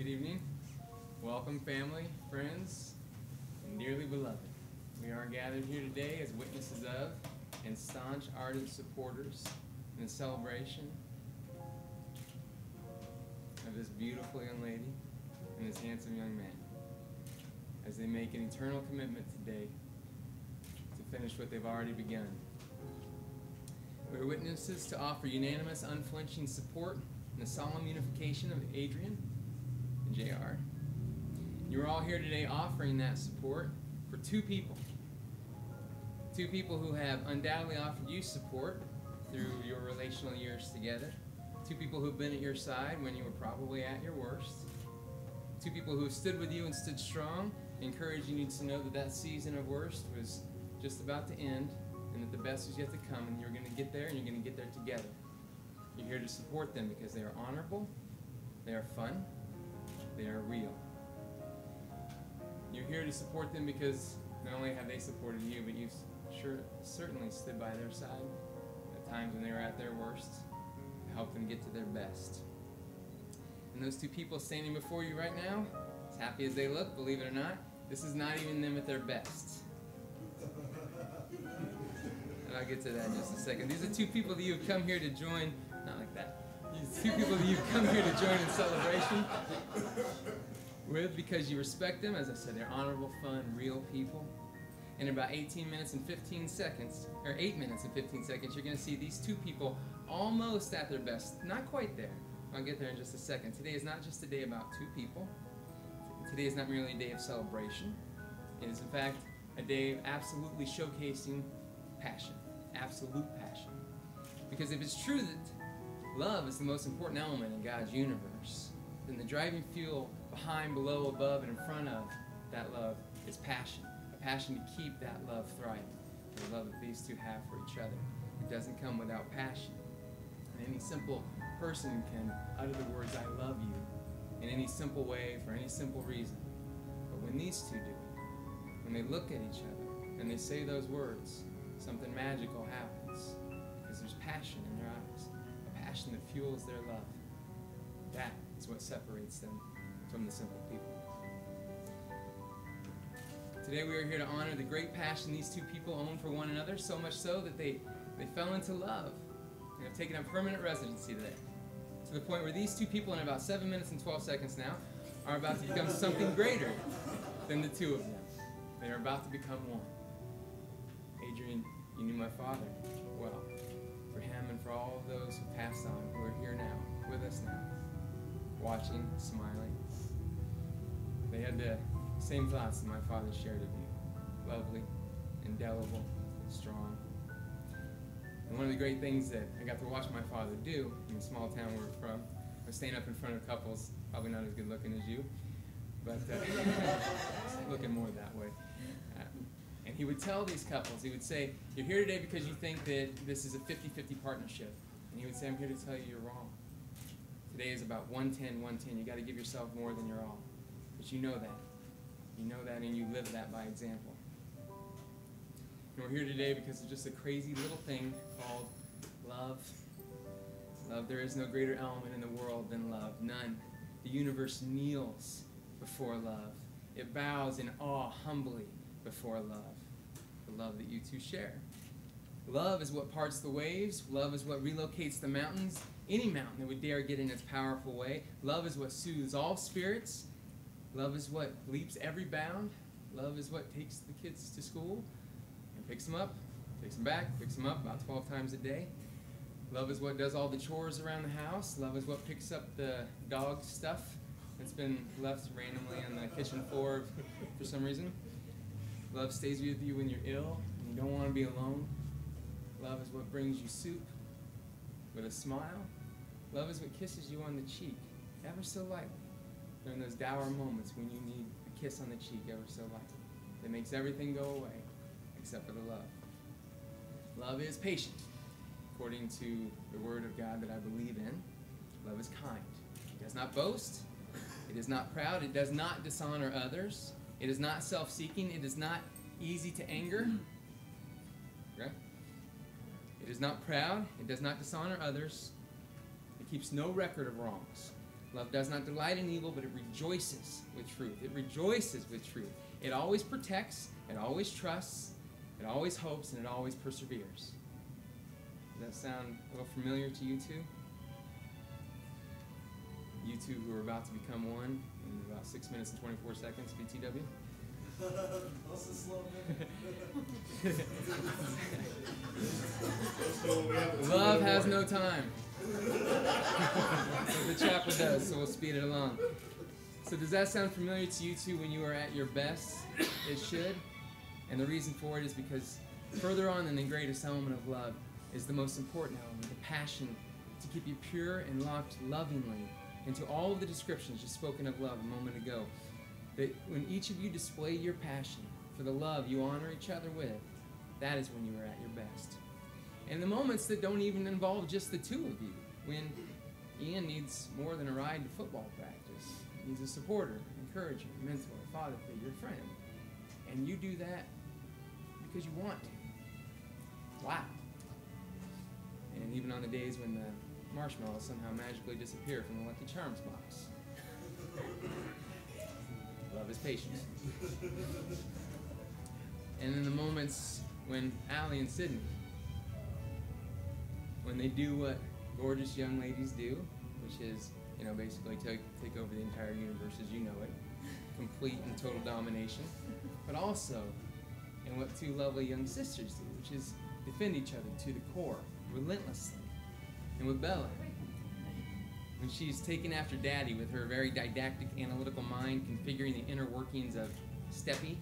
evening. Welcome, family, friends, and dearly beloved. We are gathered here today as witnesses of and staunch, ardent supporters in the celebration of this beautiful young lady and this handsome young man as they make an eternal commitment today to finish what they've already begun. We are witnesses to offer unanimous, unflinching support in the solemn unification of Adrienne and JR. You are all here today offering that support for two people. Two people who have undoubtedly offered you support through your relational years together. Two people who've been at your side when you were probably at your worst. Two people who stood with you and stood strong, encouraging you to know that that season of worst was just about to end and that the best was yet to come, and you're going to get there, and you're going to get there together. You're here to support them because they are honorable, they are fun, they are real. You're here to support them because not only have they supported you, but you've certainly stood by their side at times when they were at their worst to help them get to their best. And those two people standing before you right now, as happy as they look, believe it or not, this is not even them at their best. And I'll get to that in just a second. These are two people that you've come here to join, not like that. These two people that you've come here to join in celebration with because you respect them. As I said, they're honorable, fun, real people. In about 18 minutes and 15 seconds, or 8 minutes and 15 seconds, you're going to see these two people almost at their best. Not quite there. I'll get there in just a second. Today is not just a day about two people. Today is not merely a day of celebration. It is, in fact, a day of absolutely showcasing passion. Absolute passion. Because if it's true that love is the most important element in God's universe, then the driving fuel behind, below, above, and in front of that love is passion. A passion to keep that love thriving. The love that these two have for each other. It doesn't come without passion. And any simple person can utter the words, "I love you," in any simple way, for any simple reason. But when these two do it, when they look at each other and they say those words, something magical happens. Because there's passion in their eyes. A passion that fuels their love. That is what separates them from the simple people. Today we are here to honor the great passion these two people own for one another, so much so that they fell into love and have taken up permanent residency there. To the point where these two people in about 7 minutes and 12 seconds now are about to become something greater than the two of them. They are about to become one. Adrienne, you knew my father well. For him and for all of those who passed on, who are here now, with us now, watching, smiling. They had the same thoughts that my father shared of you. Lovely, indelible, strong. And one of the great things that I got to watch my father do in the small town where we're from was stand up in front of couples, probably not as good looking as you, but looking more that way. And he would tell these couples, he would say, "You're here today because you think that this is a 50-50 partnership." And he would say, "I'm here to tell you you're wrong. Today is about 110, 110. You got to give yourself more than your all." But you know that. You know that and you live that by example. And we're here today because of just a crazy little thing called love. Love, there is no greater element in the world than love. None. The universe kneels before love. It bows in awe humbly before love. The love that you two share. Love is what parts the waves. Love is what relocates the mountains. Any mountain that would dare get in its powerful way. Love is what soothes all spirits. Love is what leaps every bound. Love is what takes the kids to school and picks them up, takes them back, picks them up about 12 times a day. Love is what does all the chores around the house. Love is what picks up the dog stuff that's been left randomly on the kitchen floor for some reason. Love stays with you when you're ill and you don't want to be alone. Love is what brings you soup with a smile. Love is what kisses you on the cheek, ever so lightly, during those dour moments when you need a kiss on the cheek ever so lightly. That makes everything go away, except for the love. Love is patient, according to the Word of God that I believe in. Love is kind. It does not boast. It is not proud. It does not dishonor others. It is not self-seeking. It is not easy to anger. Okay? It is not proud. It does not dishonor others. It keeps no record of wrongs. Love does not delight in evil, but it rejoices with truth. It rejoices with truth. It always protects, it always trusts, it always hopes, and it always perseveres. Does that sound a little familiar to you two? You two who are about to become one in about 6 minutes and 24 seconds, BTW? Love has no time. That's what the chapel does, so we'll speed it along. So does that sound familiar to you two when you are at your best? It should. And the reason for it is because further on in the greatest element of love is the most important element, the passion to keep you pure and locked lovingly into all of the descriptions just spoken of love a moment ago. That when each of you display your passion for the love you honor each other with, that is when you are at your best. And the moments that don't even involve just the two of you, when Ian needs more than a ride to football practice, he needs a supporter, encourager, mentor, father figure, friend. And you do that because you want to. Wow. And even on the days when the marshmallows somehow magically disappear from the Lucky Charms box. Love is patience. And in the moments when Allie and Sydney, when they do what gorgeous young ladies do, which is, basically take over the entire universe as you know it, complete and total domination, but also in what two lovely young sisters do, which is defend each other to the core, relentlessly. And with Bella, when she's taken after Daddy with her very didactic, analytical mind, configuring the inner workings of Steppy,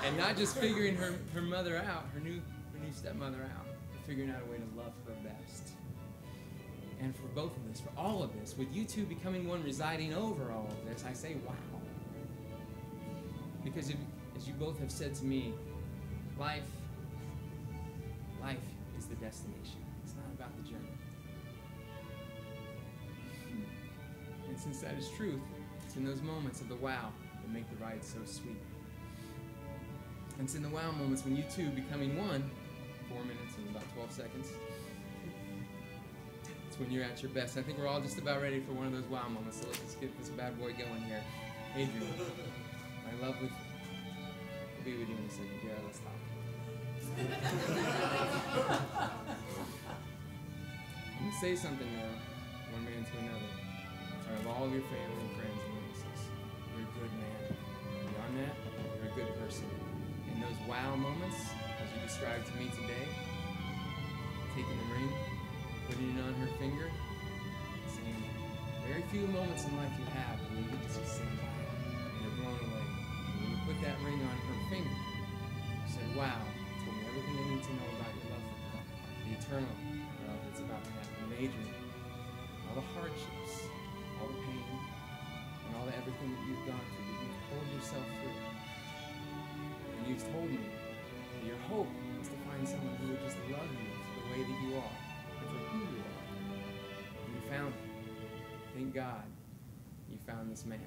and not just figuring her mother out, her new stepmother out, but figuring out a way to love her best. And for both of this, for all of this, with you two becoming one, residing over all of this, I say, wow. Because as you both have said to me, life is the destination. It's not about the journey. And since that is truth, it's in those moments of the wow that make the ride so sweet. And it's in the wow moments when you two becoming one, 4 minutes and about 12 seconds, it's when you're at your best. I think we're all just about ready for one of those wow moments, so let's get this bad boy going here. Adrienne, my lovely friend, I'll be with you in a second. Yeah, let's talk. I'm going to say something, Nora, one man to another, in front of all of your family and friends and witnesses. You're a good man. Beyond that, you're a good person. In those wow moments, as you described to me today, taking the ring, putting it on her finger, saying, very few moments in life you have when you get to just say wow, and you're blown away. And when you put that ring on her finger, you said, wow, it told me everything I need to know about your love for her, the eternal love that's about to happen. And Adrienne, all the hardships, all the pain, and all the everything that you've gone through, that you've pulled yourself through. And you've told me that your hope is to find someone who would just love you for the way that you are, and for who you are. And you found him. Thank God you found this man,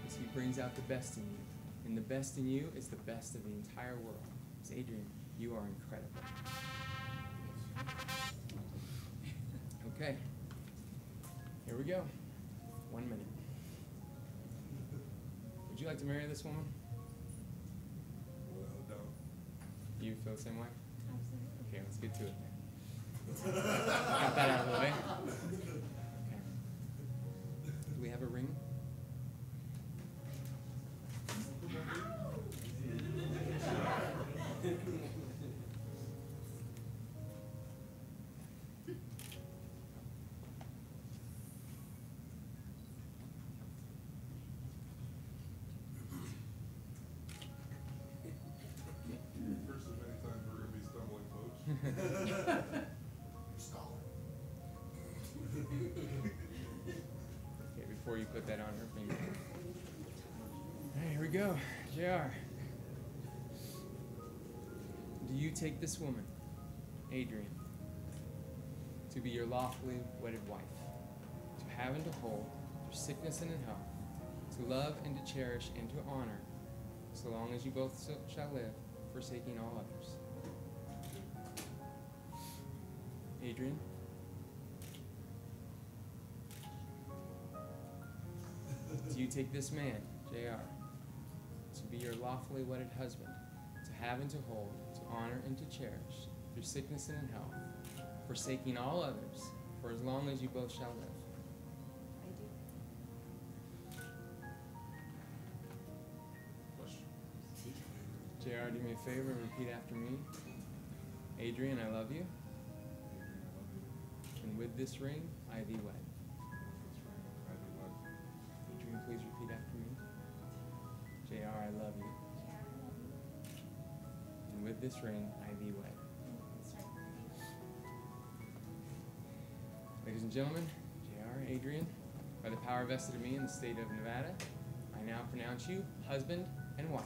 because he brings out the best in you. And the best in you is the best of the entire world. So Adrienne, you are incredible. Okay, here we go. 1 minute. Would you like to marry this woman? Well, no. You feel the same way? Absolutely. Okay, let's get to it then. Got that out of the way. Okay. Do we have a ring? First of many times we're going to be stumbling, folks. Scholar. Okay, before you put that on her finger. Alright, here we go. JR. Do you take this woman, Adrienne, to be your lawfully wedded wife, to have and to hold, through sickness and in health, to love and to cherish and to honor, so long as you both shall live, forsaking all others? Adrienne, Do you take this man, JR, to be your lawfully wedded husband, to have and to hold, to honor and to cherish, through sickness and in health, forsaking all others, for as long as you both shall live? I do. Question. JR, do me a favor and repeat after me. Adrienne, I love you, Adrienne, I love you. and with this ring, I thee wed. That's right. I do love you. Adrienne, please repeat after me. JR, I love you, Yeah, I love you. and with this ring, I thee wed. That's right. Ladies and gentlemen, JR, Adrienne, by the power vested in me in the state of Nevada, I now pronounce you husband and wife.